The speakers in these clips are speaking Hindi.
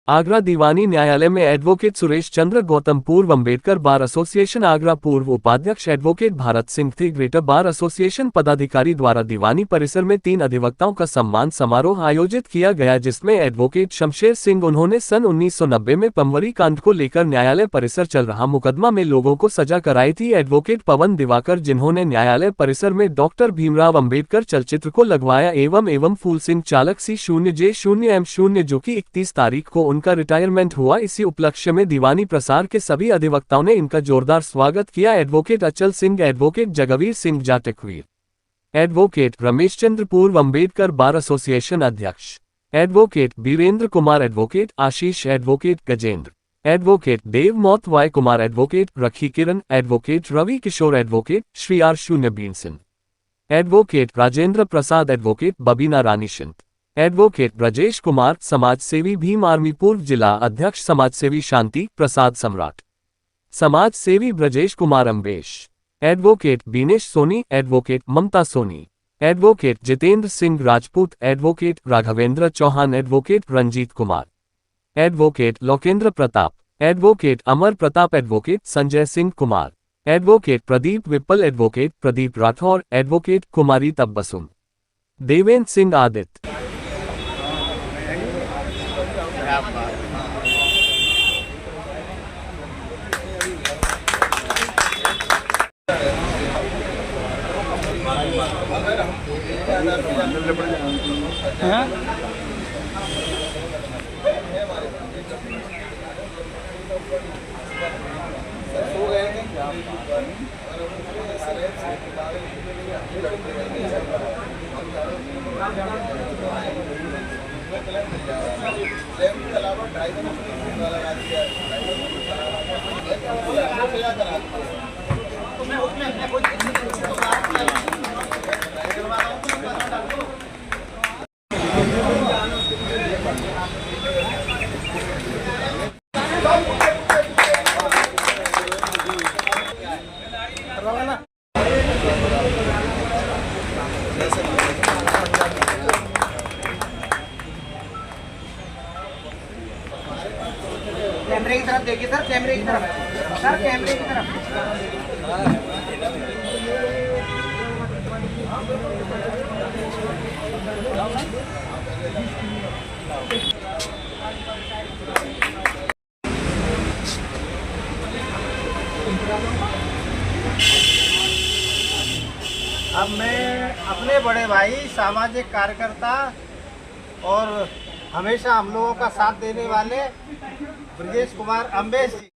आगरा दीवानी न्यायालय में एडवोकेट सुरेश चंद्र गौतम पूर्व अम्बेडकर बार एसोसिएशन आगरा पूर्व उपाध्यक्ष एडवोकेट भारत सिंह थी ग्रेटर बार एसोसिएशन पदाधिकारी द्वारा दीवानी परिसर में 3 अधिवक्ताओं का सम्मान समारोह आयोजित किया गया, जिसमें एडवोकेट शमशेर सिंह उन्होंने सन 1990 में पंवरी कांड को लेकर न्यायालय परिसर चल रहा मुकदमा में लोगों को सजा कराई थी। एडवोकेट पवन दिवाकर जिन्होंने न्यायालय परिसर में डॉक्टर भीमराव अम्बेडकर चलचित्र को लगवाया एवं फूल सिंह चालक C0J0M0 जो कि 31 तारीख को उनका रिटायरमेंट हुआ। इसी उपलक्ष्य में दीवानी प्रसार के सभी अधिवक्ताओं ने इनका जोरदार स्वागत किया। Advocate Achal Singh, advocate Jagveer Singh Jatakveer, advocate Ramesh Chandra पूर्व अम्बेडकर बार एसोसिएशन अध्यक्ष, advocate Birendra Kumar, advocate Ashish, advocate Gajendra, advocate Dev Motwai Kumar, advocate Rakhi Kiran, advocate Ravi Kishore, advocate Shri R0 advocate Rajendra Prasad, advocate Babina Rani Singh, advocate Brajesh Kumar, समाज सेवी भीम आर्मी पूर्व जिला अध्यक्ष, समाज सेवी शांति प्रसाद सम्राट, समाज सेवी Brajesh Kumar Ambesh, advocate Binesh Soni, advocate Mamta Soni, advocate Jitendra Singh Rajput, advocate Raghvendra Chauhan, advocate Ranjit Kumar, advocate Lokendra Pratap, advocate Amar Pratap, advocate Sanjay Singh Kumar, advocate Pradeep Vippal, advocate Pradeep Rathore, advocate Kumari Tabassum, Devendra Singh Aditya. कैमरे की तरफ देखिए सर, कैमरे की तरफ सर, कैमरे की तरफ। अब मैं अपने बड़े भाई, सामाजिक कार्यकर्ता और हमेशा हम लोगों का साथ देने वाले ब्रजेश कुमार अम्बेश जी,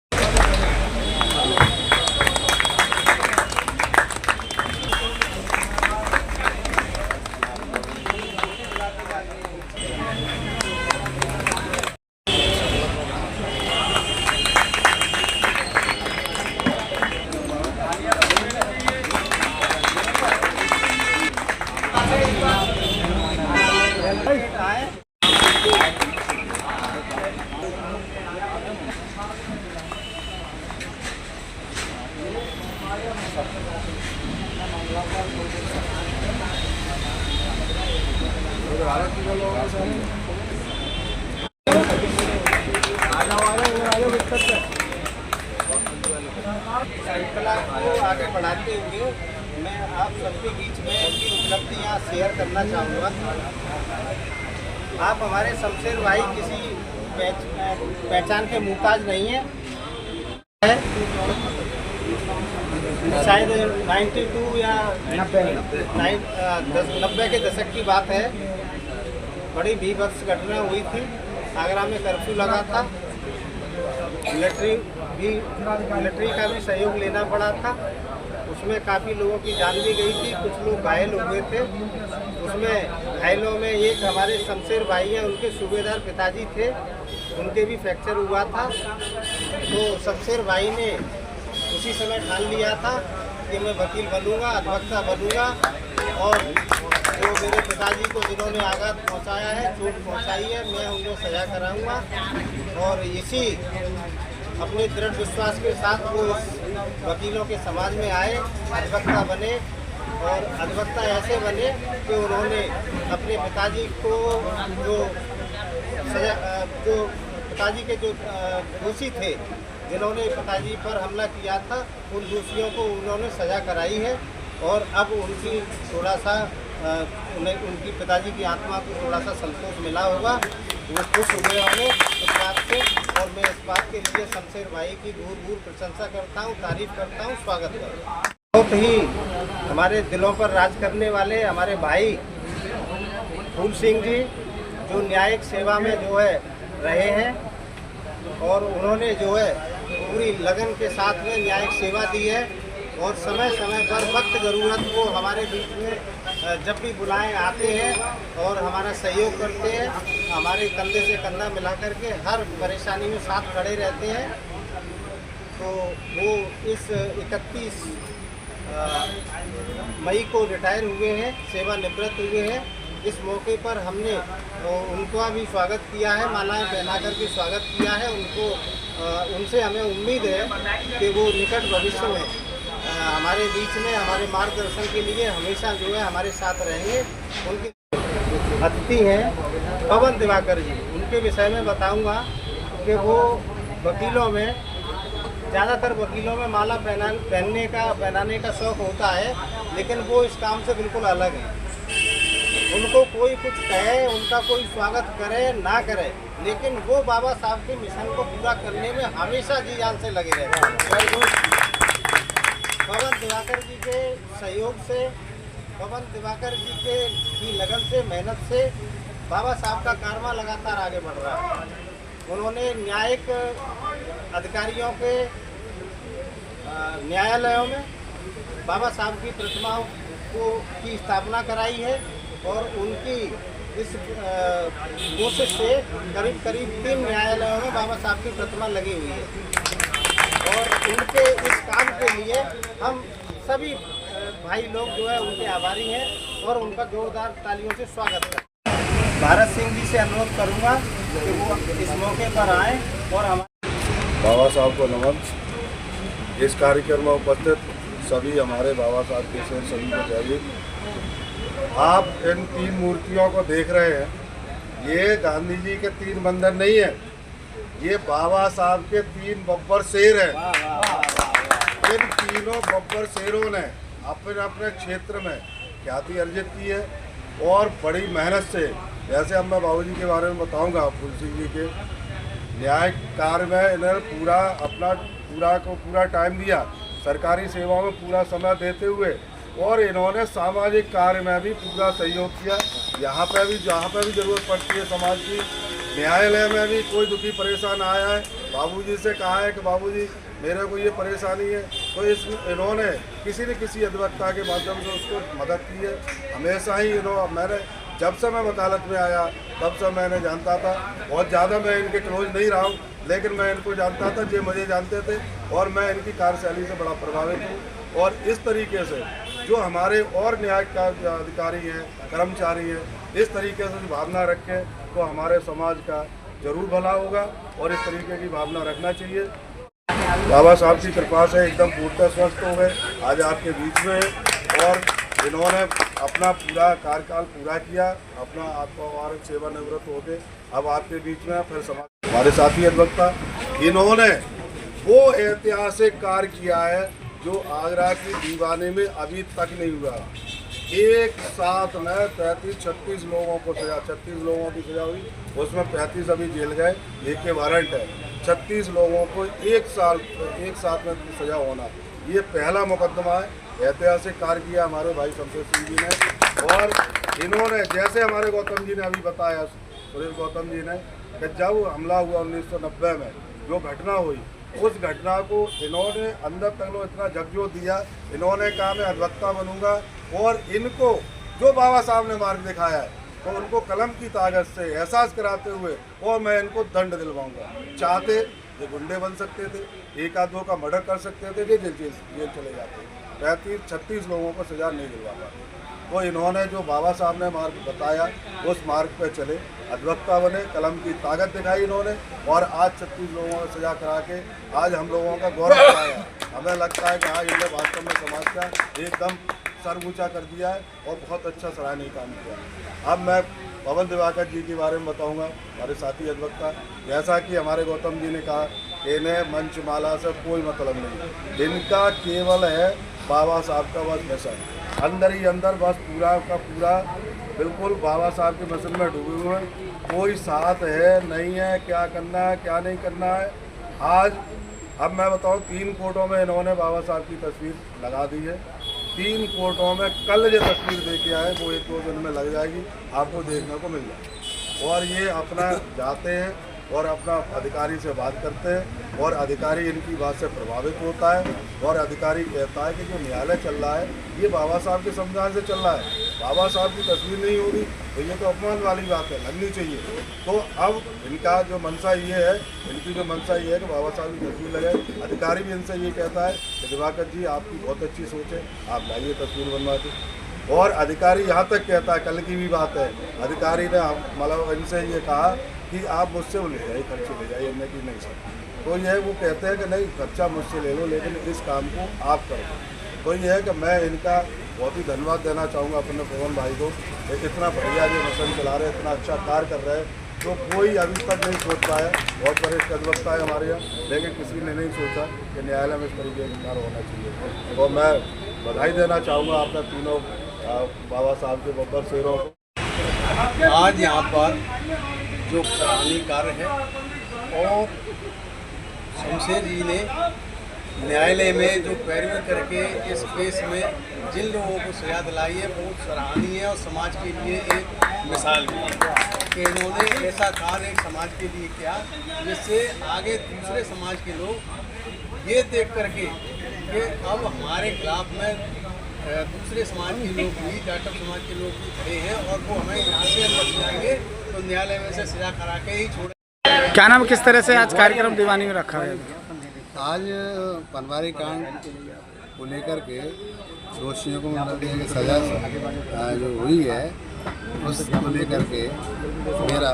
श्रृंखला को आगे बढ़ाते हुए मैं आप सबके बीच में उनकी उपलब्धियाँ शेयर करना चाहूँगा। आप हमारे शमशेर भाई किसी पहचान के मुहताज नहीं है। शायद 92 या 90 के दशक की बात है। बड़ी भीभत्स घटना हुई थी। आगरा में कर्फ्यू लगा था। मिलिट्री का भी सहयोग लेना पड़ा था। उसमें काफ़ी लोगों की जान भी गई थी, कुछ लोग घायल हो गए थे। उसमें घायलों में एक हमारे शमशेर भाई हैं, उनके सूबेदार पिताजी थे, उनके भी फ्रैक्चर हुआ था। तो शमशेर भाई ने उसी समय ठान लिया था कि मैं वकील बनूंगा, अधिवक्ता बनूंगा और जो मेरे पिताजी को जिन्होंने आघात पहुंचाया है, चोट पहुंचाई है, मैं उनको सजा कराऊंगा। और इसी अपने दृढ़ विश्वास के साथ वो वकीलों के समाज में आए, अधिवक्ता बने और अधिवक्ता ऐसे बने कि उन्होंने अपने पिताजी को जो पिताजी के जो दोषी थे, जिन्होंने पिताजी पर हमला किया था, उन दोषियों को उन्होंने सज़ा कराई है और अब उनकी थोड़ा सा उनकी पिताजी की आत्मा को थोड़ा सा संतोष मिला होगा, वो खुश हुए होंगे इस बात से। और मैं इस बात के लिए शमशेर भाई की दूर दूर प्रशंसा करता हूँ, तारीफ करता हूँ, स्वागत करता हूँ। बहुत ही हमारे दिलों पर राज करने वाले हमारे भाई फूल सिंह जी, जो न्यायिक सेवा में जो है रहे हैं और उन्होंने जो है पूरी लगन के साथ में न्यायिक सेवा दी है और समय समय पर वक्त ज़रूरत को हमारे बीच में जब भी बुलाएं आते हैं और हमारा सहयोग करते हैं, हमारे कंधे से कंधा मिला करके हर परेशानी में साथ खड़े रहते हैं। तो वो इस 31 मई को रिटायर हुए हैं, सेवानिवृत्त हुए हैं। इस मौके पर हमने उनका भी स्वागत किया है, मालाएं पहना करके स्वागत किया है उनको। उनसे हमें उम्मीद है कि वो निकट भविष्य में हमारे बीच में हमारे मार्गदर्शन के लिए हमेशा जो है हमारे साथ रहेंगे। उनके अतिथि हैं पवन दिवाकर जी, उनके विषय में बताऊंगा कि वो वकीलों में ज़्यादातर वकीलों में माला पहनाने का शौक़ होता है, लेकिन वो इस काम से बिल्कुल अलग है। उनको कोई कुछ कहे, उनका कोई स्वागत करे ना करे, लेकिन वो बाबा साहब के मिशन को पूरा करने में हमेशा जी जान से लगे रहते हैं। पवन दिवाकर जी के सहयोग से, पवन दिवाकर जी की लगन से, मेहनत से बाबा साहब का कारवा लगातार आगे बढ़ रहा है। उन्होंने न्यायिक अधिकारियों के न्यायालयों में बाबा साहब की प्रतिमाओं की स्थापना कराई है और उनकी इस कोशिश से करीब 3 न्यायालयों में बाबा साहब की प्रतिमा लगी हुई है और उनके इस काम के लिए हम सभी भाई लोग जो है उनके आभारी हैं और उनका जोरदार तालियों से स्वागत करें। भारत सिंह जी से अनुरोध करूंगा कि वो इस मौके पर आएँ और हमारे बाबा साहब को नमन। इस कार्यक्रम में उपस्थित सभी हमारे बाबा साहब के से सभी को जय हिंद। आप इन 3 मूर्तियों को देख रहे हैं, ये गांधी जी के 3 बंदर नहीं है, ये बाबा साहब के 3 बब्बर शेर हैं। इन तीनों बब्बर शेरों ने अपने अपने क्षेत्र में ख्याति अर्जित की है और बड़ी मेहनत से, जैसे अब मैं बाबूजी के बारे में बताऊंगा, फूल सिंह जी के न्याय कार्य में इन्होंने पूरा टाइम दिया, सरकारी सेवाओं में पूरा समय देते हुए, और इन्होंने सामाजिक कार्य में भी पूरा सहयोग किया। यहाँ पे भी जहाँ पे भी ज़रूरत पड़ती है समाज की, न्यायालय में भी कोई दुखी परेशान आया है, बाबूजी से कहा है कि बाबूजी मेरे को ये परेशानी है, तो इन्होंने किसी न किसी अधिवक्ता के माध्यम से उसको मदद की है। हमेशा ही मैंने जब से मैं वकालत में आया तब से मैंने जानता था, बहुत ज़्यादा मैं इनके क्लोज नहीं रहा हूँ, लेकिन मैं इनको जानता था, ये मुझे जानते थे और मैं इनकी कार्यशैली से बड़ा प्रभावित हूँ। और इस तरीके से जो हमारे और न्याय का अधिकारी हैं, कर्मचारी हैं, इस तरीके से भावना रखें तो हमारे समाज का जरूर भला होगा और इस तरीके की भावना रखना चाहिए। बाबा साहब की कृपा से एकदम पूर्णतः स्वस्थ हो गए, आज आपके बीच में, और इन्होंने अपना पूरा कार्यकाल पूरा किया, अपना आत्मवारक सेवानिवृत्त हो गए, अब आपके बीच में फिर समाज हमारे साथी अधिवक्ता, इन्होंने वो ऐतिहासिक कार्य किया है जो आगरा की दीवानी में अभी तक नहीं हुआ। एक साथ में 35-36 लोगों को सजा, 36 लोगों की सजा हुई, उसमें 35 अभी जेल गए, एक के वारंट है। 36 लोगों को एक साथ में सजा होना, ये पहला मुकदमा है। ऐतिहासिक कार्य किया हमारे भाई शमशेर सिंह जी ने, और इन्होंने जैसे हमारे गौतम जी ने अभी बताया, सुरेश गौतम जी ने, कि जब हमला हुआ 1990 में जो घटना हुई, उस घटना को इन्होंने अंदर तक इतना झकझोर दिया। इन्होंने कहा मैं अधिवक्ता बनूंगा और इनको जो बाबा साहब ने मार्ग दिखाया है तो उनको कलम की ताकत से एहसास कराते हुए और मैं इनको दंड दिलवाऊंगा। चाहते ये गुंडे बन सकते थे, 1-2 का मर्डर कर सकते थे, जेल चले जाते, 35-36 लोगों को सजा नहीं दिलवा पाते। तो इन्होंने जो बाबा साहब ने मार्ग बताया उस मार्ग पर चले, अधिवक्ता बने, कलम की ताकत दिखाई इन्होंने, और आज 36 लोगों को सजा करा के आज हम लोगों का गौरव बढ़ाया। हमें लगता है कि आज इन्होंने वास्तव में समाज का एकदम सर ऊँचा कर दिया है और बहुत अच्छा सराहनीय काम किया। अब मैं पवन दिवाकर जी के बारे में बताऊंगा, हमारे साथी अधिवक्ता। जैसा कि हमारे गौतम जी ने कहा, इन्हें मंचमाला से कोई मतलब नहीं, इनका केवल है बाबा साहब का बस मिशन, अंदर ही अंदर बस पूरा का पूरा बिल्कुल बाबा साहब के मिशन में डूबे हुए हैं। कोई साथ है नहीं है, क्या करना है क्या नहीं करना है। आज अब मैं बताऊं, 3 कोर्टों में इन्होंने बाबा साहब की तस्वीर लगा दी है। 3 कोर्टों में कल जो तस्वीर देके आए वो 1-2 दिन में लग जाएगी, आपको देखने को मिल जाएगी। और ये अपना जाते हैं और अपना अधिकारी से बात करते हैं और अधिकारी इनकी बात से प्रभावित होता है और अधिकारी कहता है कि जो न्यायालय चल रहा है ये बाबा साहब के संविधान से चल रहा है, बाबा साहब की तस्वीर नहीं होगी तो ये तो अपमान वाली बात है, लगनी चाहिए। तो अब इनका जो मंशा ये है, इनकी जो मंशा ये है कि बाबा साहब की तस्वीर लगे। अधिकारी भी इनसे ये कहता है कि दिवाकर जी आपकी बहुत अच्छी सोच है, आप लाइए तस्वीर बनवा के। और अधिकारी यहाँ तक कहता है, कल की भी बात है, अधिकारी ने मतलब इनसे ये कहा कि आप मुझसे वो ले जाइए, खर्चे ले जाइए। हमने कि नहीं सर, तो ये वो कहते हैं कि नहीं खर्चा मुझसे ले लो लेकिन इस काम को आप करो। तो ये है कि मैं इनका बहुत ही धन्यवाद देना चाहूँगा अपने पवन भाई को, इतना बढ़िया जो मिशन चला रहे हैं, इतना अच्छा कार्य कर रहे हैं जो कोई अभी तक नहीं सोच पाया। बहुत वरिष्ठ अधिवक्ता है हमारे यहाँ, लेकिन किसी ने नहीं सोचा कि न्यायालय में इस तरीके का कार्य होना चाहिए। और मैं बधाई देना चाहूँगा अपने तीनों बाबा साहब के बब्बर शेरों को। आज यहाँ पर जो सराहनीय कार्य है और शमशेर जी ने न्यायालय में जो पैरवी करके इस केस में जिन लोगों को सजा दिलाई है बहुत सराहनीय है और समाज के लिए एक मिसाल भी है कि इन्होंने ऐसा कार्य एक समाज के लिए किया जिससे आगे दूसरे समाज के लोग ये देख करके कि अब हमारे खिलाफ में दूसरे समाज के लोग भी, जाटव समाज के लोग भी खड़े हैं और वो हमें यहाँ से बच जाएंगे तो न्यायालय में से सजा करा के ही छोड़े। क्या नाम, किस तरह से आज कार्यक्रम दीवानी में रखा है? आज पनवारी कांड को लेकर के दोषियों को मतलब सजा जो हुई है उसको लेकर के मेरा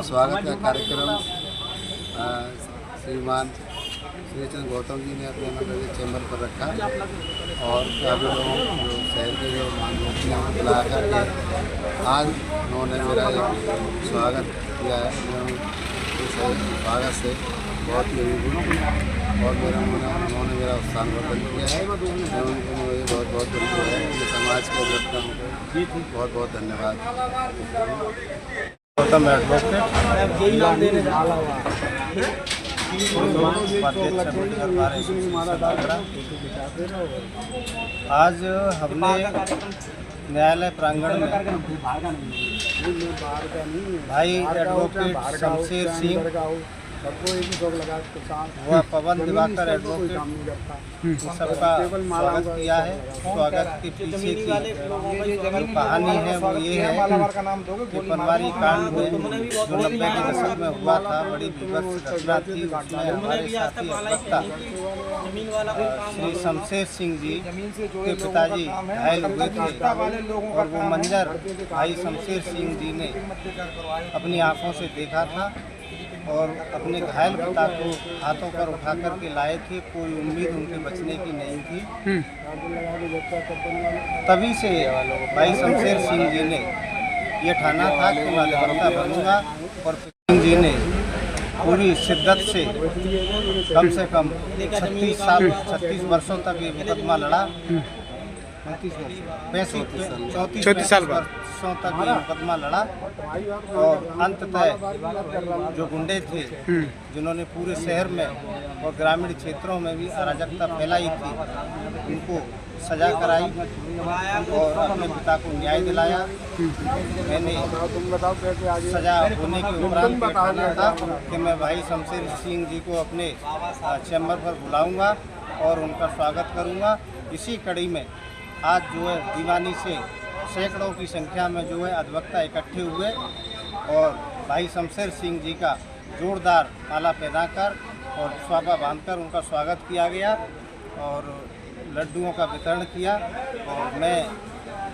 स्वागत का कार्यक्रम श्रीमान श्रीचंद गौतम जी ने अपने मतलब चैम्बर पर रखा और काफ़ी लोगों जो शहर के जो मानवों बुला करके आज उन्होंने मेरा स्वागत किया है। स्वागत से बहुत ही अभिभूत और उन्होंने मेरा उत्साहवर्धन किया है। मैं उनको मुझे बहुत बहुत धन्यवाद है, ये समाज के व्यक्तियों को बहुत बहुत धन्यवाद। गौतम आज हमने न्यायालय प्रांगण में भाई एडवोकेट शमशेर सिंह व पवन दिवाकर एडवोकेट सबका स्वागत किया है। स्वागत के पीछे की जो कहानी है वो ये है कि पनवारी कांड में जो 90 के दशक में हुआ था, बड़ी विभत्स घटना थी। उसमें हमारे साथी अधिवक्ता श्री शमशेर सिंह जी के पिताजी घायल हुए थे और वो मंजर भाई शमशेर सिंह जी ने अपनी आंखों से देखा था और अपने घायल पिता को हाथों पर उठा कर के लाए थे। कोई उम्मीद उनके बचने की नहीं थी। तभी से भाई शमशेर सिंह जी ने ये ठाना था कि मैं अधिवक्ता बनूंगा और सिंह जी ने पूरी शिद्दत से कम 36 वर्षों तक ये मुकदमा लड़ा। 34 साल वर्षों तक ये मुकदमा लड़ा और अंततः जो गुंडे थे जिन्होंने पूरे शहर में और ग्रामीण क्षेत्रों में भी अराजकता फैलाई थी, उनको सजा कराई और अपने पिता को न्याय दिलाया। मैंने सजा होने के उपरांत ठाना था कि मैं भाई शमशेर सिंह जी को अपने चैम्बर पर बुलाऊंगा और उनका स्वागत करूंगा। इसी कड़ी में आज जो है दीवानी से सैकड़ों की संख्या में जो है अधिवक्ता इकट्ठे हुए और भाई शमशेर सिंह जी का जोरदार माला पहनाकर और स्वापा बांधकर उनका स्वागत किया गया और लड्डुओं का वितरण किया। और मैं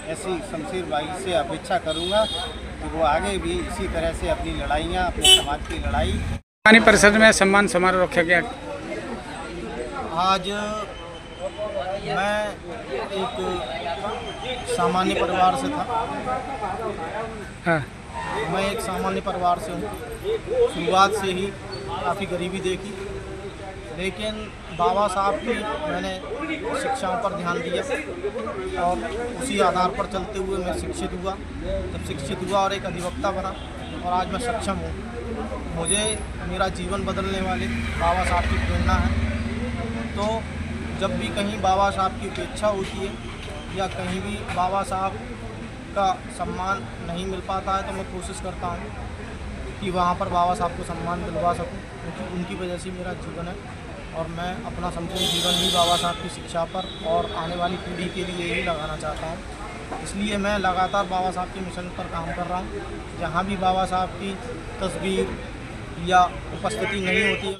ऐसी शमशेर भाई से अपेक्षा करूंगा कि वो आगे भी इसी तरह से अपनी लड़ाइयाँ, अपने समाज की लड़ाई। दीवानी परिषद में सम्मान समारोह रखा गया। आज मैं एक सामान्य परिवार से था। हाँ। मैं एक सामान्य परिवार से हूँ। शुरुआत से ही काफ़ी गरीबी देखी, लेकिन बाबा साहब की मैंने शिक्षाओं पर ध्यान दिया और उसी आधार पर चलते हुए मैं शिक्षित हुआ। जब शिक्षित हुआ और एक अधिवक्ता बना और आज मैं सक्षम हूँ। मुझे मेरा जीवन बदलने वाले बाबा साहब की प्रेरणा है। तो जब भी कहीं बाबा साहब की उपेक्षा होती है या कहीं भी बाबा साहब का सम्मान नहीं मिल पाता है, तो मैं कोशिश करता हूँ कि वहाँ पर बाबा साहब को सम्मान दिलवा सकूँ, क्योंकि उनकी वजह से मेरा जीवन है और मैं अपना संपूर्ण जीवन ही बाबा साहब की शिक्षा पर और आने वाली पीढ़ी के लिए ही लगाना चाहता हूँ। इसलिए मैं लगातार बाबा साहब के मिशन पर काम कर रहा हूँ। जहाँ भी बाबा साहब की तस्वीर या उपस्थिति नहीं होती है,